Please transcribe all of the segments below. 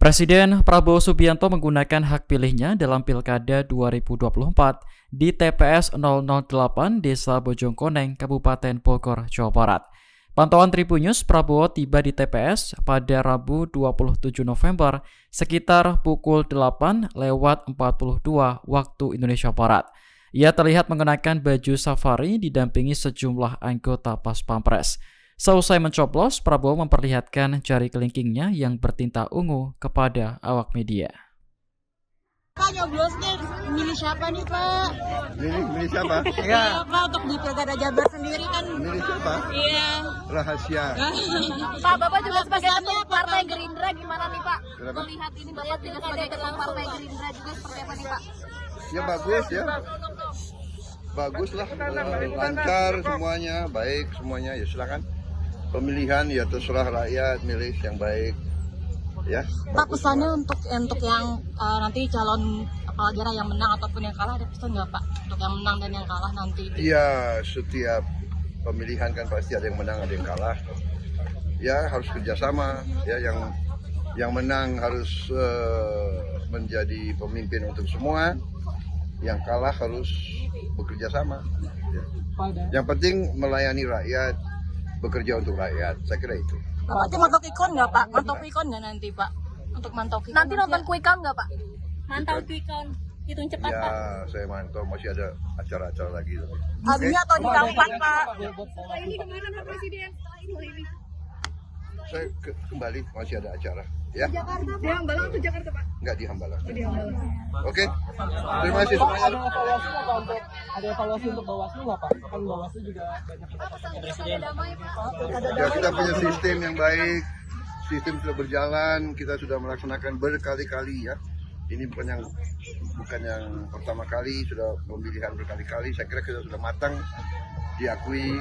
Presiden Prabowo Subianto menggunakan hak pilihnya dalam Pilkada 2024 di TPS 008 Desa Bojongkoneng, Kabupaten Bogor, Jawa Barat. Pantauan Tribunnews, Prabowo tiba di TPS pada Rabu 27 November sekitar pukul 8:42 waktu Indonesia Barat. Ia terlihat mengenakan baju safari didampingi sejumlah anggota Pas Pampres. Seusai mencoblos, Prabowo memperlihatkan jari kelingkingnya yang bertinta ungu kepada awak media. Pak, nyoblosnya milih siapa nih, Pak? Milih siapa? Iya, Pak, untuk di Pilkada Jabar sendiri kan. Milih siapa? Iya. Rahasia. Pak, Bapak juga sebagai ketua Partai Gerindra gimana nih, Pak? Kenapa? Melihat ini Bapak juga sebagai ketua Partai Gerindra juga seperti apa nih, Pak? Ya bagus ya. Baguslah, lancar semuanya, baik semuanya. Ya silakan. Pemilihan ya terserah rakyat, milih yang baik. Ya. Pak, pesannya untuk yang nanti calon kepala daerah yang menang ataupun yang kalah, ada pesan nggak, Pak? Untuk yang menang dan yang kalah nanti? Iya, setiap pemilihan kan pasti ada yang menang, ada yang kalah. Ya harus kerjasama. Ya yang menang harus menjadi pemimpin untuk semua. Yang kalah harus bekerja sama. Ya. Yang penting melayani rakyat, bekerja untuk rakyat. Saya kira itu. Bapak tuh mantau ikon nggak, Pak? Mantau ikon nggak nanti, Pak? Untuk mantau ikon. Nanti nonton Quick Count nggak, Pak? Mantau Quick Count, hitung cepat, Ya, Pak. saya mantau masih ada acara-acara lagi. Abinya atau di Kampak, Pak? Setelah ini kemana, Pak Presiden? Setelah ini. Saya kembali masih ada acara. Ya? Di Hambalang atau Jakarta, Pak? Enggak di Hambalang. Di Hambalang. Oke. Terima kasih semuanya. Ada evaluasi untuk Bawaslu nggak, Pak? Kan Bawaslu juga banyak Presiden. Damai, Pak. Ya, kita punya sistem yang baik. Sistem sudah berjalan, kita sudah melaksanakan berkali-kali ya. Ini bukan yang pertama kali, sudah pemilihan berkali-kali. Saya kira kita sudah matang, diakui.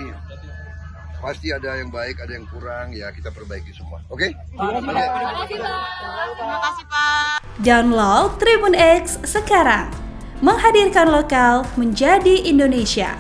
Pasti ada yang baik, ada yang kurang, ya kita perbaiki semua. Oke? Terima kasih, Pak. Terima kasih, Pak. Download Tribun X sekarang, menghadirkan lokal menjadi Indonesia.